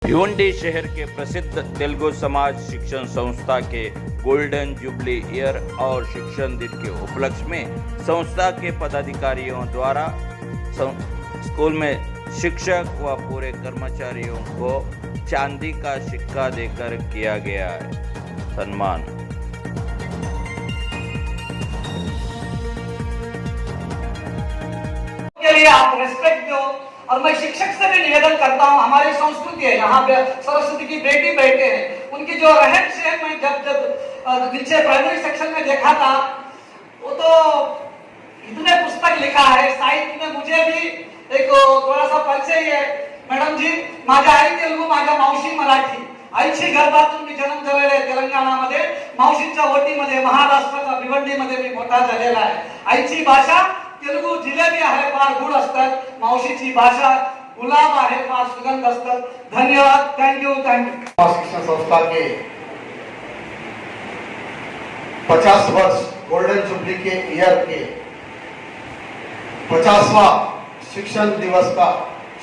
भिवंडी शहर के प्रसिद्ध तेलुगु समाज शिक्षण संस्था के गोल्डन जुबली ईयर और शिक्षण दिन के उपलक्ष्य में संस्था के पदाधिकारियों द्वारा स्कूल में शिक्षक व पूरे कर्मचारियों को चांदी का सिक्का देकर किया गया है सम्मान। के लिए आप रेस्पेक्ट दो। और मैं शिक्षक से भी निवेदन करता हूँ, हमारी संस्कृति है, यहाँ पे सरस्वती की बेटी बैठे हैं, उनकी जो रहन सहन में जब नीचे प्राइमरी सेक्शन में देखा था, वो तो इतने पुस्तक लिखा है साहित्य में। मुझे भी एक थोड़ा सा परिचय है। मॅडम जी, माझ्या आई तेलुगू, माझ्या मावशी मराठी, आईची गर्भातून मी जन्म झालेला आहे तेलंगणामध्ये, मावशीच्या ओटीमध्ये महाराष्ट्राच्या भिवंडीमध्ये मी मोठा झालेला आहे। आईची भाषा तेलुगू जिलेबी आहे, फार गोड असतात, मावशीची भाषा गुलाब आहे, फार सुगंध असतात। धन्यवाद, थँक्यू थँक्यू। शिक्षण संस्था के 50 वर्ष गोल्डन जुबली के ईयर के 50वां शिक्षण दिवस का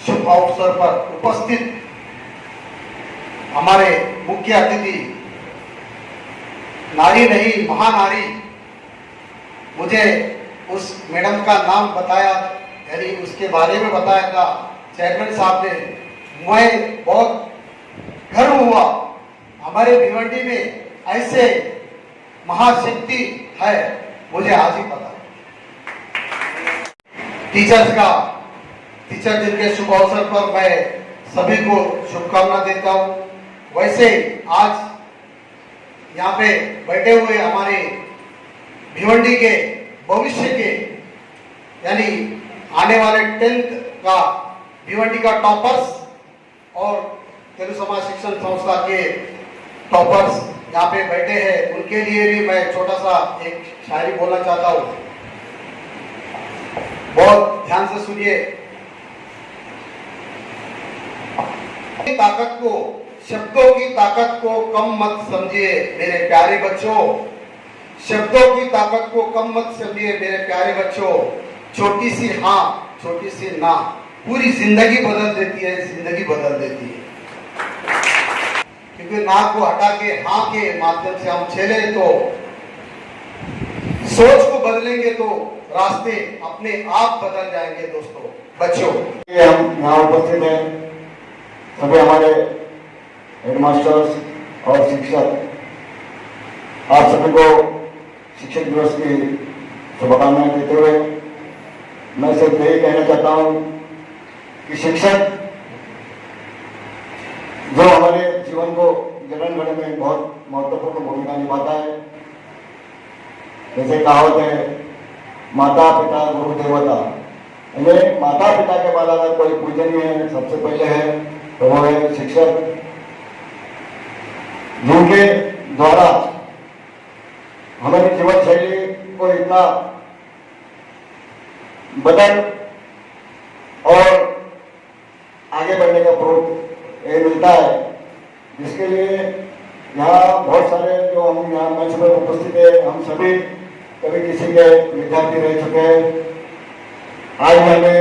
शुभ अवसर पर उपस्थित हमारे मुख्य अतिथि नारी नहीं महानारी, मुझे उस मैडम का नाम बताया, यानी उसके बारे में बताया था चेयरमैन साहब ने। मैं बहुत गर्व हुआ, हमारे भिवंडी में ऐसे महाशक्ति है, मुझे आज ही पता। टीचर दिन के शुभ अवसर पर मैं सभी को शुभकामना देता हूँ। वैसे आज यहाँ पे बैठे हुए हमारे भिवंडी के भविष्य के, यानी आने वाले 10th का भिवंडी का टॉपर्स और तेलुगु समाज शिक्षण संस्था के टॉपर्स यहाँ पे बैठे हैं, उनके लिए भी मैं छोटा सा एक शायरी बोलना चाहता हूँ। बहुत ध्यान से सुनिए। ताकत को, शब्दों की ताकत को कम मत समझिए मेरे प्यारे बच्चों, शब्दों की ताकत को कम मत समझिए मेरे प्यारे बच्चों। छोटी सी हाँ, छोटी सी ना पूरी जिंदगी बदल देती है, जिंदगी बदल देती है। क्योंकि ना को हटा के हाँ के माध्यम से हम चले तो, सोच को बदलेंगे तो रास्ते अपने आप बदल जाएंगे। दोस्तों, बच्चों, हम यहाँ उपस्थित हैं, सभी हमारे हेडमास्टर्स और शिक्षक, आप सभी को शिक्षक दिवस की शुभकामनाएं देते हुए मैं सिर्फ यही कहना चाहता हूँ कि शिक्षक जो हमारे जीवन को जन्म करने में बहुत महत्वपूर्ण भूमिका निभाता है। जैसे कहावत है, माता पिता गुरु देवता, यानी माता पिता के बाद अगर कोई पूजनीय है, सबसे पहले है तो वो है शिक्षक, जिनके द्वारा हमारी जीवन शैली को इतना बदल और आगे बढ़ने का प्रूफ मिलता है, जिसके लिए यहाँ बहुत सारे जो हम यहाँ मंच पर उपस्थित है, हम सभी कभी किसी के विद्यार्थी रह चुके हैं। आज हमें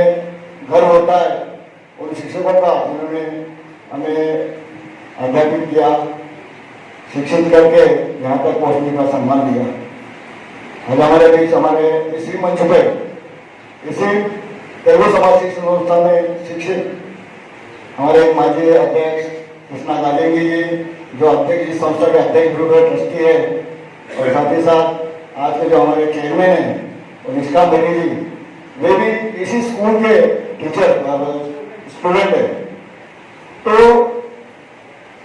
गर्व होता है उन शिक्षकों का जिन्होंने हमें अध्यापित किया, शिक्षित करके यहाँ तक पहुँचने का सम्मान दिया। आज हमारे बीच हमारे इसी मंच पे, इसी तेलुगु समाज शिक्षण संस्था में शिक्षित हमारे माजी अध्यक्ष कृष्णा गाजेंगी जी, जो अध्यक्ष इस संस्था के अध्यक्ष ग्रुप ट्रस्टी है, और साथ ही साथ आज के जो हमारे चेयरमैन हैं और निष्काम बेनी जी, वे भी इसी स्कूल के टीचर स्टूडेंट है। तो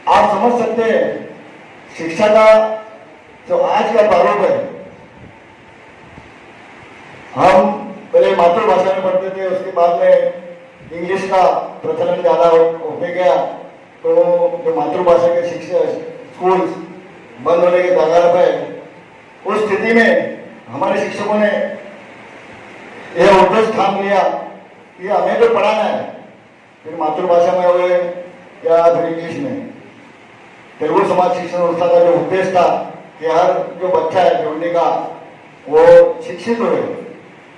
आप समझ सकते हैं शिक्षा का जो आज का प्रारूप है। हम पहले मातृभाषा में पढ़ते थे, उसके बाद में इंग्लिश का प्रचलन ज्यादा होते गया, तो जो मातृभाषा के शिक्षा स्कूल बंद होने के कगार पर, उस स्थिति में हमारे शिक्षकों ने यह उद्देश्य ठान लिया कि हमें तो पढ़ाना है, फिर मातृभाषा में हो या फिर इंग्लिश में। तेलुगु समाज शिक्षण संस्था का जो उद्देश्य था कि हर जो बच्चा है भिवंडी का वो शिक्षित हो,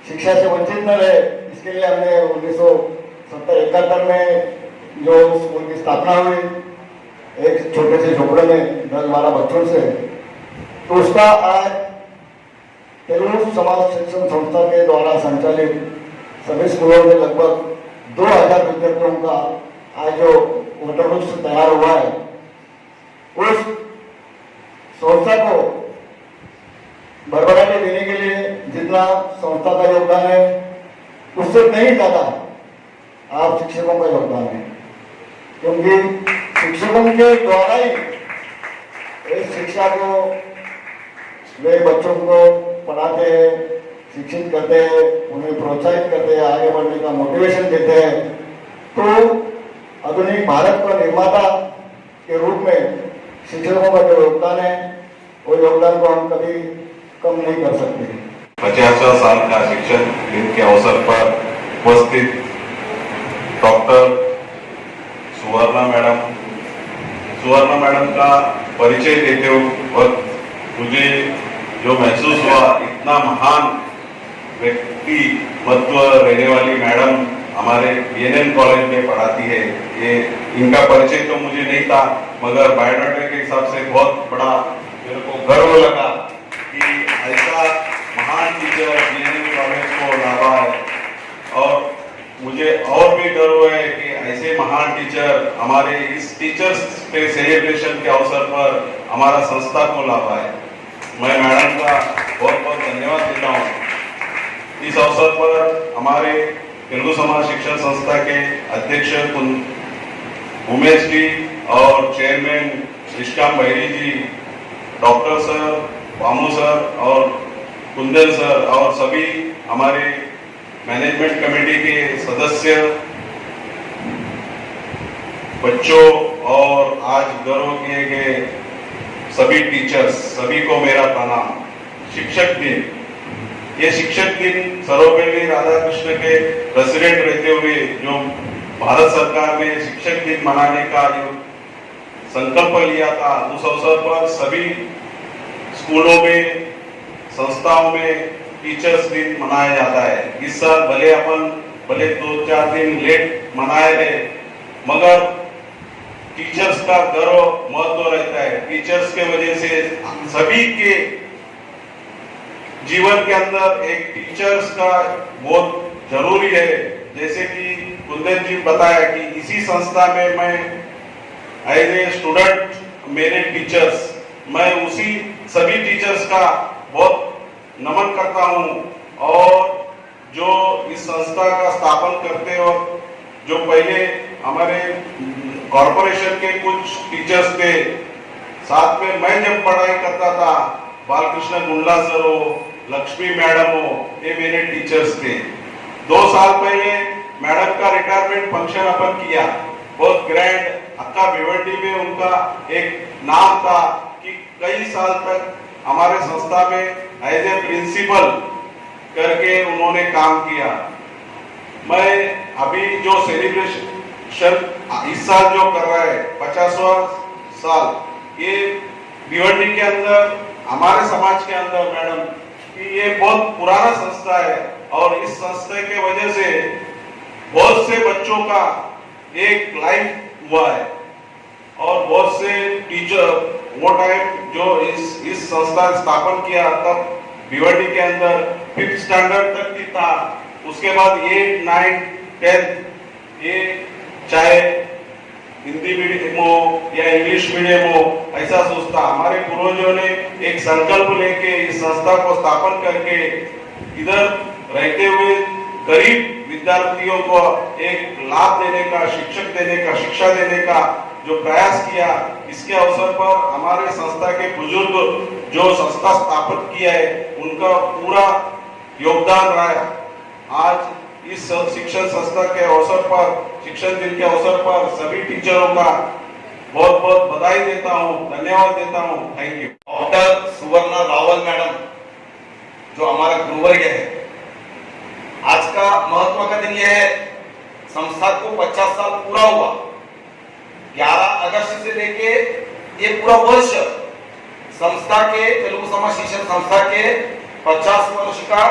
शिक्षा से वंचित न रहे, इसके लिए हमने 1970-71 में जो स्कूल की स्थापना हुई एक छोटे से झोपड़े में 10-12 बच्चों से, तो उसका आज तेलुगु समाज शिक्षण संस्था के द्वारा संचालित सभी स्कूलों में लगभग 2000 विद्यार्थियों का आज जो वोटर तैयार हुआ है, उस संस्था को भरभरा के देने के लिए जितना संस्था का योगदान है उससे कहीं ज्यादा आप शिक्षकों का योगदान है, क्योंकि शिक्षकों के द्वारा ही इस शिक्षा को वे बच्चों को पढ़ाते हैं, शिक्षित करते हैं, उन्हें प्रोत्साहित करते हैं, आगे बढ़ने का मोटिवेशन देते हैं। तो आधुनिक भारत का निर्माता के रूप में शिक्षकों का जो योगदान है, वो योगदान को हम कभी कम नहीं कर सकते। 50वां साल का शिक्षक दिन के अवसर पर उपस्थित डॉक्टर सुवर्णा मैडम का परिचय देते वक्त मुझे जो महसूस हुआ, इतना महान व्यक्तित्व रहने वाली मैडम हमारे BNN कॉलेज में पढ़ाती है। ये इनका परिचय तो मुझे नहीं था, मगर बायोडाटा के हिसाब से बहुत बड़ा मेरे को गर्व लगा कि ऐसा महान टीचर BNN कॉलेज को लाभा है। और मुझे और भी गर्व है कि ऐसे महान टीचर हमारे इस टीचर्स डे सेलिब्रेशन के अवसर पर हमारा संस्था को लाभा है। मैं मैडम का बहुत बहुत धन्यवाद देता हूँ। इस अवसर पर हमारे तेलुगु समाज शिक्षण संस्था के अध्यक्ष उमेश जी और चेयरमैन निष्काम बहरी जी, डॉक्टर सर, वामू सर और कुंदन सर और सभी हमारे मैनेजमेंट कमेटी के सदस्य, बच्चों और आज गर्व किए गए सभी टीचर्स, सभी को मेरा प्रणाम। शिक्षक दिन, ये शिक्षक दिन सर्वपल्ली राधाकृष्ण के प्रेसिडेंट रहते हुए जो भारत सरकार ने शिक्षक दिन मनाने का जो संकल्प लिया था, उस अवसर पर सभी स्कूलों में, संस्थाओं में टीचर्स दिन मनाया जाता है। इस साल भले 2-4 दिन लेट मनाए रहे, मगर टीचर्स का गर्व महत्व रहता है। टीचर्स के वजह से सभी के जीवन के अंदर एक टीचर्स का बहुत जरूरी है। जैसे कि कुंदन जी बताया कि इसी संस्था में मैं एज ए स्टूडेंट, मेरे टीचर्स, मैं उसी सभी टीचर्स का बहुत नमन करता हूं। और जो इस संस्था का स्थापन करते वक्त जो पहले हमारे कॉरपोरेशन के कुछ टीचर्स थे, साथ में मैं जब पढ़ाई करता था, बालकृष्ण गुंडला सर हो, लक्ष्मी मैडम हो, ये मेरे टीचर्स थे। 2 साल पहले मैडम का रिटायरमेंट फंक्शन अपन किया, बहुत ग्रैंड। अक्का भिवंडी में उनका एक नाम था कि कई साल तक हमारे संस्था में एज ए प्रिंसिपल करके उन्होंने काम किया। मैं अभी जो सेलिब्रेशन इस साल जो कर रहा है 50वां साल, ये भिवंडी के अंदर, हमारे समाज के अंदर मैडम कि ये बहुत पुराना संस्था है और इस संस्था के वजह से बहुत से बच्चों का एक लाइफ हुआ है। और बहुत से टीचर वो टाइम जो इस संस्था स्थापन किया, तब भिवंडी के अंदर 5th स्टैंडर्ड तक की था। उसके बाद 8, 9, 10 ये चाहे हिंदी मीडियम हो या इंग्लिश मीडियम हो, ऐसा सोचता। हमारे पूर्वजों ने एक संकल्प लेके इस संस्था को स्थापन करके इधर रहते हुए गरीब विद्यार्थियों को एक लाभ देने का, शिक्षक देने का, शिक्षा देने का जो प्रयास किया, इसके अवसर पर हमारे संस्था के बुजुर्ग जो संस्था स्थापित किया है, उनका पूरा योगदान रहा है। आज इस शिक्षण संस्था के अवसर पर, शिक्षण दिन के अवसर पर सभी टीचरों का बहुत बहुत बधाई देता हूँ, धन्यवाद देता हूँ। Thank you. Doctor Suvarna Rawal madam जो हमारा गुरुवर्य है, आज का महत्व का दिन यह है, संस्था को 50 साल पूरा हुआ। 11 अगस्त से लेके ये पूरा वर्ष संस्था के, तेलुगु समाज शिक्षण संस्था के 50 वर्ष का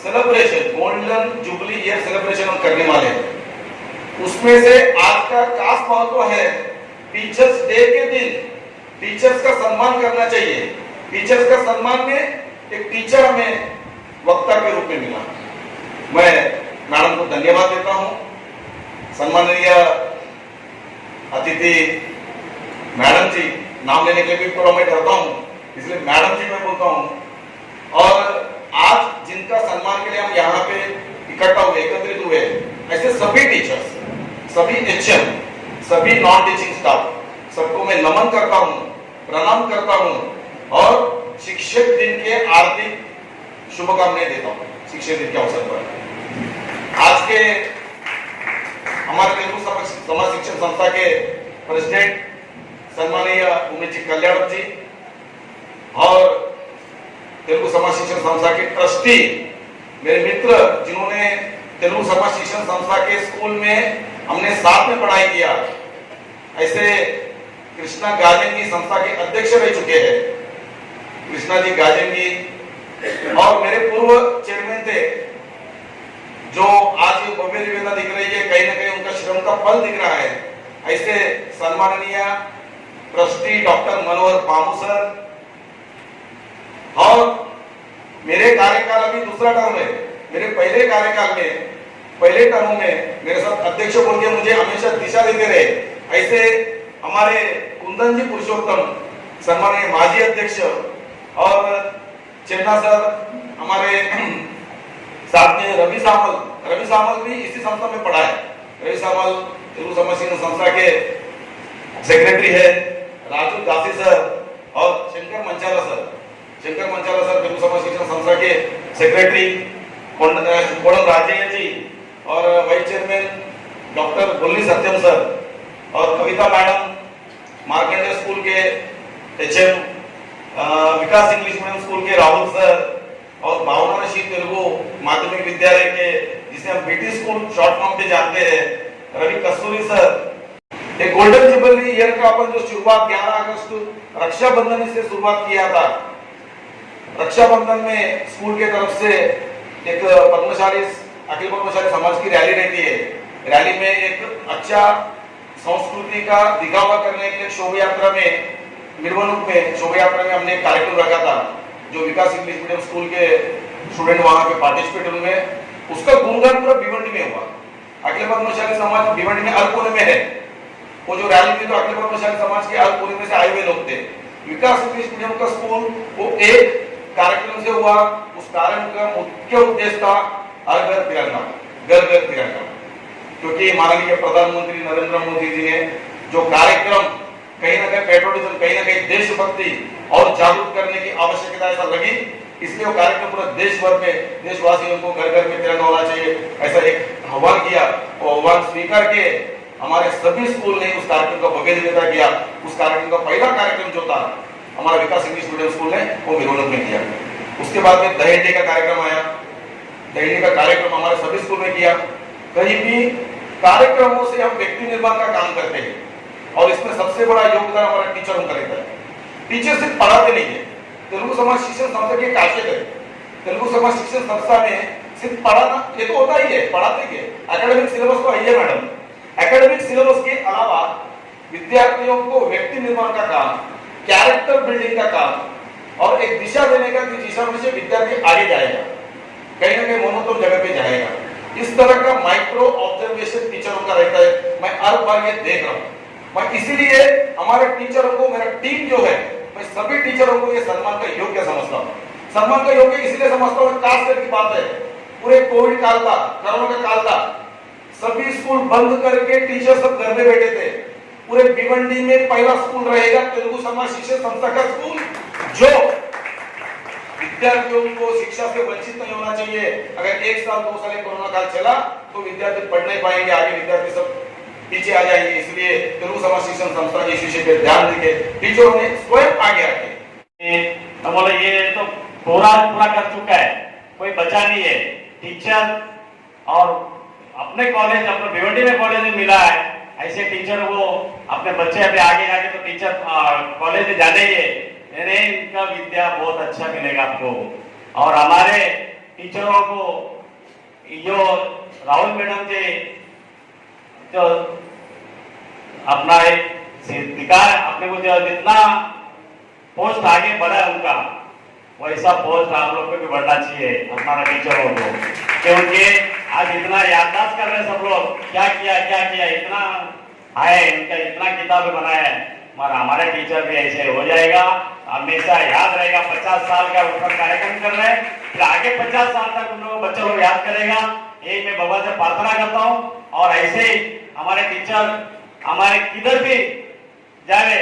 celebration, golden jubilee year celebration हम करने वाले हैं। उसमें से आज का खास महत्व है टीचर्स डे के दिन टीचर्स का सम्मान करना चाहिए। टीचर्स का सम्मान में एक टीचर हमें वक्ता के रूप में मिला। मैं मैडम को धन्यवाद देता हूं। सम्माननीय अतिथि मैडम जी, नाम लेने के लिए भी थोड़ा मैं डरता हूं, इसलिए मैडम जी मैं बोलता हूं। और आज जिनका सम्मान के लिए हम यहाँ पे इकट्ठा हुए, एकत्रित हुए, ऐसे सभी टीचर्स, सभी एचएम, सभी नॉन टीचिंग स्टाफ, सबको मैं नमन करता हूं, प्रणाम करता हूं और शिक्षक दिन के हार्दिक शुभकामनाएं देता हूं। शिक्षक दिन के अवसर पर आज के हमारे तेलुगु समाज शिक्षण संस्था के प्रेसिडेंट सम्माननीय उमेश जी कल्याण जी और तेलुगु समाज शिक्षण संस्था के ट्रस्टी मेरे मित्र, जिन्होंने तेलुगु समाज शिक्षण संस्था के स्कूल में हमने साथ में पढ़ाई किया, ऐसे कृष्णा गाजन जी संस्था के अध्यक्ष रह चुके हैं, कृष्णा जी गाजन जी, और मेरे पूर्व चेयरमैन थे जो आज ये भव्य निवेदन दिख रही है, कहीं ना कहीं उनका श्रम का फल दिख रहा है, ऐसे सम्माननीय ट्रस्टी डॉक्टर मनोहर पामू सर। और मेरे कार्यकाल अभी दूसरा टर्म है, मेरे पहले कार्यकाल में पहले टर्म में मेरे साथ अध्यक्ष बोल के मुझे हमेशा दिशा देते रहे, ऐसे हमारे कुंदन जी पुरुषोत्तम सम्माननीय माजी अध्यक्ष और चेन्ना सर, हमारे साथ में रवि सामल भी इसी संस्था में पढ़ा है। रवि सामल तेलुगु समाज शिक्षण संस्था के सेक्रेटरी है, राजू दासी सर और शंकर मंचाला सर तेलुगु समाज शिक्षण संस्था के सेक्रेटरी, कोडम राजయ్య जी और वाइस चेयरमैन डॉक्टर गोल्ली सत्यम सर और कविता मैडम, मार्कंडेय स्कूल के एचएम, विकास इंग्लिश मीडियम स्कूल के राहुल सर और भावना शीत तेलुगु माध्यमिक विद्यालय के, जिसे हम बीटी स्कूल शॉर्ट फॉर्म पे जानते हैं, रवि कस्तूरी सर। एक गोल्डन जुबली ईयर का अपन जो शुरुआत 11 अगस्त रक्षाबंधन से शुरुआत किया था, रक्षाबंधन में स्कूल के तरफ से एक अखिल पद्मशाली समाज की रैली रहती है। रैली में एक अच्छा संस्कृति का दिखावा करने के लिए शोभा यात्रा में, मिरवनुक में, शोभा यात्रा में हमने एक कार्यक्रम रखा था, जो विकास इंग्लिश मीडियम स्कूल के स्टूडेंट वहां पे पार्टिसिपेट हुए। उसका गुणगान पूरा भिवंडी में हुआ। अखिल पद्मशाली समाज भिवंडी में अल्पुने में है। वो जो रैली थी तो अखिल पद्मशाली समाज के अल्पुने में से आए हुए लोग थे। विकास इंग्लिश मीडियम का स्कूल वो एक कार्यक्रम से हुआ। उस कार्यक्रम का मुख्य उद्देश्य था हर घर तिरंगा, घर घर तिरंगा, क्योंकि माननीय प्रधानमंत्री नरेंद्र मोदी जी ने जो कार्यक्रम कहीं ना कहीं पेट्रोलिज्म, कहीं ना कहीं देशभक्ति और जागरूक करने की आवश्यकता ऐसा लगी, इसलिए वो कार्यक्रम पूरा देश भर में देशवासियों को घर घर में तिरंगा होना चाहिए ऐसा एक आह्वान किया। और आह्वान स्वीकार के हमारे सभी स्कूल ने उस कार्यक्रम का भव्य निवेदन किया। उस कार्यक्रम का पहला कार्यक्रम जो था हमारा विकास इंग्लिश मीडियम स्कूल ने वो मिरोनक में किया। उसके बाद में दहेंडे का कार्यक्रम आया। दहेंडे का कार्यक्रम हमारे सभी स्कूल में किया। कहीं भी कार्यक्रमों से हम व्यक्ति निर्माण का काम करते हैं और इसमें सबसे बड़ा योगदान हमारा टीचरों का रहता है। टीचर सिर्फ पढ़ाते नहीं है, तेलुगु समाज शिक्षण संस्था की खासियत है। तेलुगु समाज शिक्षण संस्था में सिर्फ पढ़ाना ये तो होता ही है, पढ़ाते ही है, एकेडमिक सिलेबस तो है ही मैडम। एकेडमिक सिलेबस के अलावा विद्यार्थियों को व्यक्ति निर्माण का काम, कैरेक्टर बिल्डिंग का काम और एक दिशा देने का कि दिशा में से विद्यार्थी आगे जाएगा, कहीं ना कहीं मोनोटोन जगह पे जाएगा। इस तरह का माइक्रो ऑब्जर्वेशन टीचरों का रहता है। मैं हर बार ये देख रहा हूँ। मैं इसीलिए हमारे टीचरों को, मेरा टीम जो है, मैं सभी टीचरों को ये सम्मान का योग्य समझता हूँ। सम्मान का योग्य इसलिए समझता हूँ, खास करके बात है पूरे कोविड काल था, कोरोना का काल था, सभी स्कूल बंद करके टीचर सब घर में बैठे थे। पूरे भिवंडी में पहला स्कूल रहेगा तेलुगु समाज शिक्षण संस्था का स्कूल, जो विद्यार्थियों को शिक्षा से वंचित नहीं होना चाहिए। अगर 1 साल 2 साल कोरोना काल चला तो विद्यार्थी पढ़ नहीं पाएंगे, आगे विद्यार्थी सब पीछे आ जाएंगे। इसलिए तेलुगु समाज शिक्षण संस्था इस विषय पे ध्यान देके टीचरों ने स्वयं आगे आके बोले ये तो पूरा कर चुका है, कोई बचा नहीं है। टीचर और अपने कॉलेज, अपने भिवंडी में कॉलेज में मिला है, ऐसे टीचर वो अपने बच्चे अभी आगे जाके तो टीचर कॉलेज में जाने ही है, इनका विद्या बहुत अच्छा मिलेगा आपको। और हमारे टीचरों को जो राहुल मैडम जी जो अपना एक अधिकार अपने को जितना पोस्ट आगे बढ़ा है उनका वैसा पोस्ट आप लोग को भी बढ़ना चाहिए हमारा टीचरों को, क्योंकि आज इतना याददाश्त कर रहे हैं सब लोग क्या किया इतना आए इनका इतना किताबें बनाया है, मगर हमारे टीचर भी ऐसे हो जाएगा, हमेशा याद रहेगा। 50 साल का ऊपर कार्यक्रम कर रहे हैं, फिर आगे 50 साल तक उन लोग बच्चों को याद करेगा। यही मैं भगवान से प्रार्थना करता हूँ। और ऐसे ही हमारे टीचर हमारे किधर भी जाए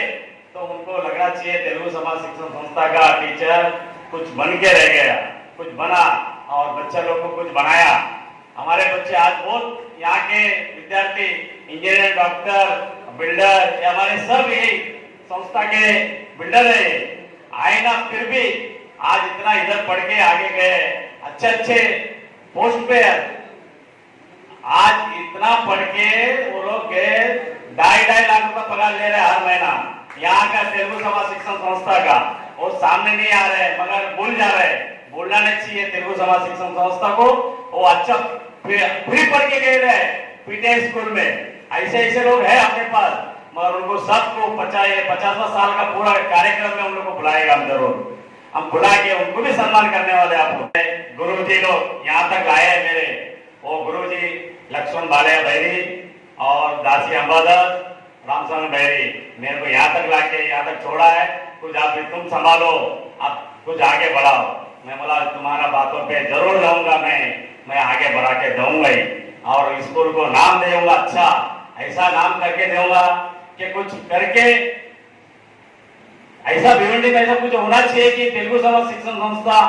तो उनको लगना चाहिए तेलुगु समाज शिक्षण संस्था का टीचर कुछ बन के रह गया, कुछ बना और बच्चे लोग को कुछ बनाया। हमारे बच्चे आज बहुत यहाँ के विद्यार्थी इंजीनियर, डॉक्टर, बिल्डर, ये हमारे सब यही संस्था के बिल्डर है आए ना, फिर भी आज इतना इधर पढ़ के आगे गए अच्छे पोस्ट पे। आज इतना पढ़ के वो लोग गए 2.5 लाख रुपए पगार ले रहे हैं हर महीना। यहाँ का तेलुगु समाज शिक्षण संस्था का वो सामने नहीं आ रहे मगर भूल जा रहे। बोलना नहीं चाहिए तेलुगु समाज शिक्षण संस्था को, वो अच्छा फ्री पढ़ के गए रहे पीटीआई स्कूल में। ऐसे लोग हैं अपने पास, मगर उनको सबको 50वां साल का पूरा कार्यक्रम में उन लोग को बुलाएगा हम जरूर। हम बुला के उनको भी सम्मान करने वाले आप लोग। गुरु जी लोग यहाँ तक आए हैं मेरे, वो गुरु जी लक्ष्मण बालैया बैरी और दासी अंबादास रामचंद्र बैरी मेरे को यहाँ तक लाके यहाँ तक छोड़ा है। कुछ आप भी तुम संभालो, आप कुछ आगे बढ़ाओ। मैं बोला तुम्हारा बातों पे जरूर रहूंगा, मैं आगे बढ़ा के दूंगा ही और स्कूल को नाम दूंगा, अच्छा ऐसा नाम करके दूंगा कि कुछ करके ऐसा भिवंडी में ऐसा कुछ होना चाहिए कि तेलुगु समाज शिक्षण संस्था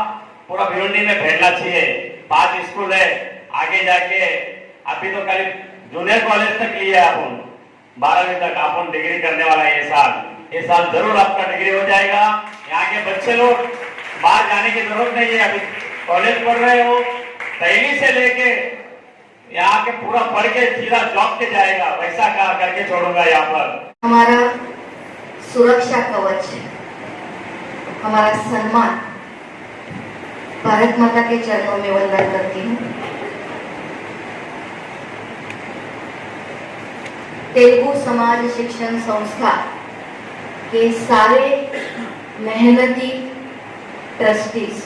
पूरा भिवंडी में फैलना चाहिए। 5 स्कूल है, आगे जाके अभी तो खाली जूनियर कॉलेज तक लिया है अपन, 12वीं तक अपन डिग्री करने वाला है। ये साल जरूर आपका डिग्री हो जाएगा। यहाँ के बच्चे लोग बाहर जाने की जरूरत नहीं है, अभी कॉलेज पढ़ रहे हो, पहली से लेके यहाँ के पूरा पढ़ के सीधा जॉब के जाएगा, वैसा करके छोड़ूंगा यहाँ पर। हमारा सुरक्षा कवच, हमारा सम्मान, भारत माता के चरणों में वंदन करती हूँ। तेलुगु समाज शिक्षण संस्था के सारे मेहनती ट्रस्टीज,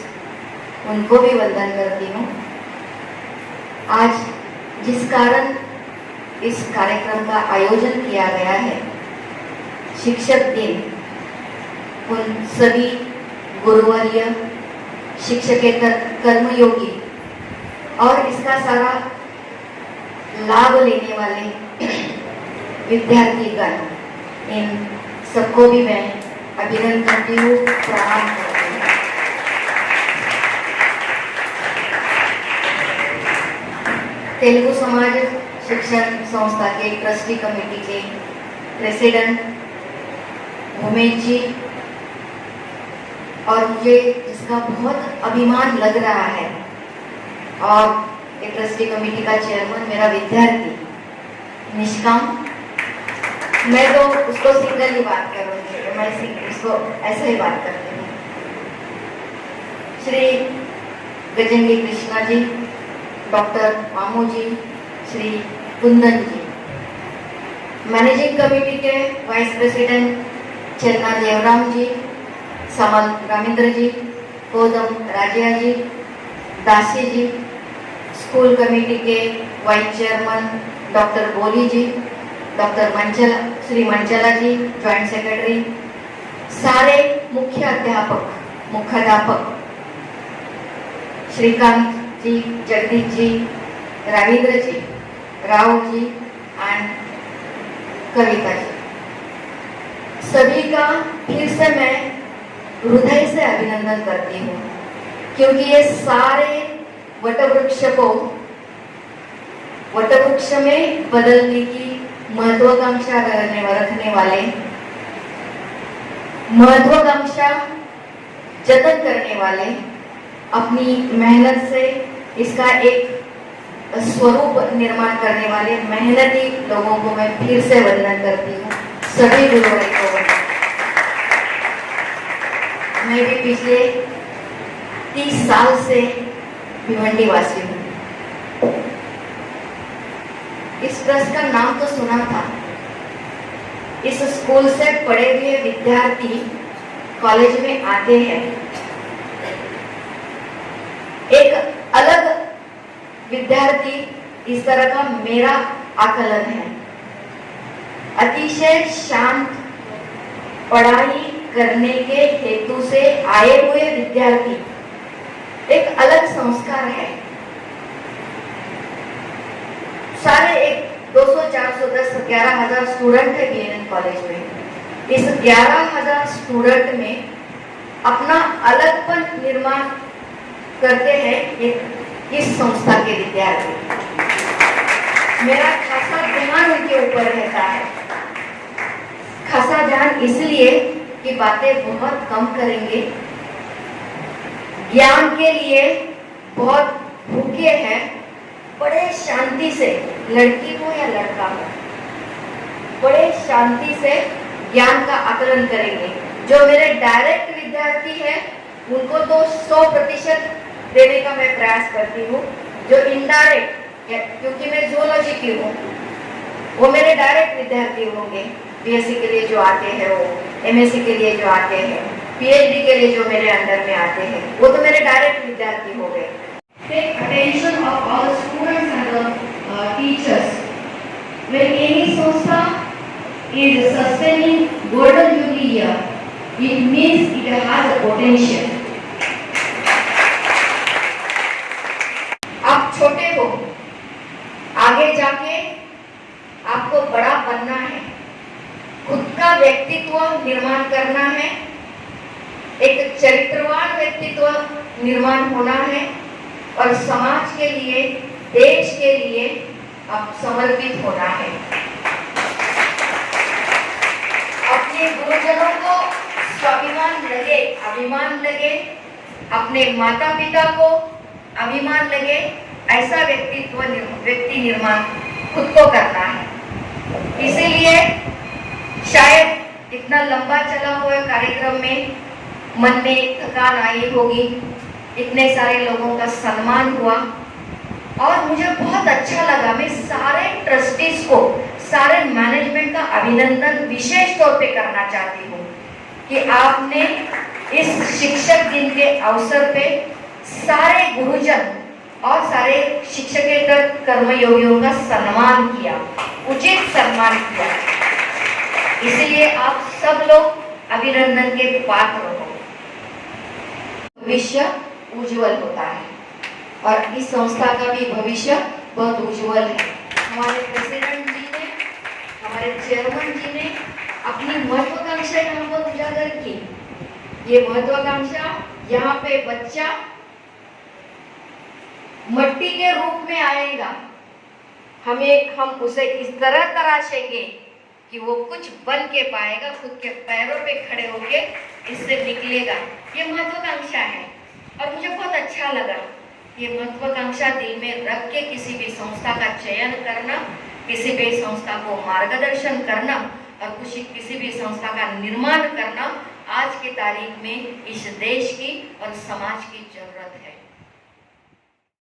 उनको भी वंदन करती हूँ। आज जिस कारण इस कार्यक्रम का आयोजन किया गया है, शिक्षक दिन, उन सभी गुरुवर्य, शिक्षकेतर कर्मयोगी और इसका सारा लाभ लेने वाले विद्यार्थीगण, इन सबको भी मैं अभिनंदन करती हूँ, प्रणाम करती हूँ। तेलुगु समाज शिक्षण संस्था के ट्रस्टी कमेटी के प्रेसिडेंट उमेश जी, और मुझे जिसका बहुत अभिमान लग रहा है, और एक ट्रस्टी कमेटी का चेयरमैन मेरा विद्यार्थी निष्काम, मैं तो उसको सिंगल ही बात करूंगी, मैं उसको ऐसे ही बात करती हूँ। श्री गजेंद्र कृष्णा जी, डॉक्टर मामू जी, श्री कुंदन जी, मैनेजिंग कमेटी के वाइस प्रेसिडेंट चन्ना देवराम जी, समल रामेंद्र जी, गौतम राजिया जी, दासी जी, स्कूल कमेटी के वाइस चेयरमैन डॉक्टर बोली जी, डॉक्टर मंचला, श्री मंचला जी, ज्वाइंट सेक्रेटरी, सारे मुख्याध्यापक श्रीकांत जी, जगदीश जी, रविंद्र जी, राव जी एंड कविता जी, सभी का फिर से मैं हृदय से अभिनंदन करती हूँ, क्योंकि ये सारे वटवृक्ष में बदलने की महत्वाकांक्षा रखने वाले, महत्वाकांक्षा जतन करने वाले, अपनी मेहनत से इसका एक स्वरूप निर्माण करने वाले मेहनती लोगों को मैं फिर से वंदन करती हूँ। सभी गुरुवर्य को वंदन। मैं भी पिछले 30 साल से भिवंडी वासी हूँ। इस ट्रस्ट का नाम तो सुना था, इस स्कूल से पढ़े हुए विद्यार्थी कॉलेज में आते हैं, एक अलग विद्यार्थी इस तरह का मेरा आकलन है। अतिशय शांत पढ़ाई करने के हेतु से आए हुए विद्यार्थी एक अलग संस्कार है। सारे एक 200, 410, 11,000 स्टूडेंट है बीएनएन कॉलेज में। इस 11,000 स्टूडेंट में अपना अलगपन निर्माण करते हैं इस संस्था के विद्यार्थी। मेरा खासा ध्यान उनके ऊपर रहता है। खासा ध्यान इसलिए कि बातें बहुत कम करेंगे, ज्ञान के लिए बहुत भूखे हैं, बड़े शांति से, लड़की हो या लड़का हो, बड़े शांति से ज्ञान का आकलन करेंगे। जो मेरे डायरेक्ट विद्यार्थी हैं उनको तो 100% देने का मैं प्रयास करती हूँ। जो इनडायरेक्ट, क्योंकि मैं जूलॉजी की हूँ, वो मेरे डायरेक्ट विद्यार्थी होंगे। बीएससी के लिए जो आते हैं, वो एमएससी के लिए जो आते हैं, पीएचडी के लिए जो मेरे अंडर में आते हैं, वो तो मेरे डायरेक्ट विद्यार्थी हो गए। Take attention of all students and the teachers. When any संस्था is sustaining golden jubilee year, it means it has a potential. आप छोटे हो, आगे जाके आपको बड़ा बनना है, खुद का व्यक्तित्व निर्माण करना है, एक चरित्रवान व्यक्तित्व निर्माण होना है और समाज के लिए, देश के लिए अब समर्पित होना है। अपने गुरुजनों को स्वाभिमान लगे, अभिमान लगे, अपने माता पिता को अभिमान लगे, ऐसा व्यक्ति निर्माण खुद को करना है। इसीलिए शायद इतना लंबा चला हुआ कार्यक्रम में मन में थकान आई होगी, इतने सारे लोगों का सम्मान हुआ और मुझे बहुत अच्छा लगा। मैं सारे ट्रस्टीज को, सारे मैनेजमेंट का अभिनंदन विशेष तौर पे करना चाहती हूँ कि आपने इस शिक्षक दिन के अवसर पे सारे गुरुजन और सारे शिक्षकेतर कर्मयोगियों का सम्मान किया, उचित सम्मान किया। इसलिए आप सब लोग अभिनंदन के पात्र हो। भविष्य उज्जवल होता है और इस संस्था का भी भविष्य बहुत उज्जवल है। हमारे प्रेसिडेंट जी ने, हमारे चेयरमैन जी ने अपनी महत्वाकांक्षा यहाँ पर उजागर की। ये महत्वाकांक्षा, यहाँ पे बच्चा मट्टी के रूप में आएगा, हम उसे इस तरह तराशेंगे कि वो कुछ बन के पाएगा, खुद के पैरों पे खड़े होके इससे निकलेगा। ये महत्वाकांक्षा है और मुझे बहुत अच्छा लगा। ये महत्वाकांक्षा दिल में रख के किसी भी संस्था का चयन करना, किसी भी संस्था को मार्गदर्शन करना और किसी भी संस्था का निर्माण करना आज की तारीख में इस देश की और समाज की जरूरत है।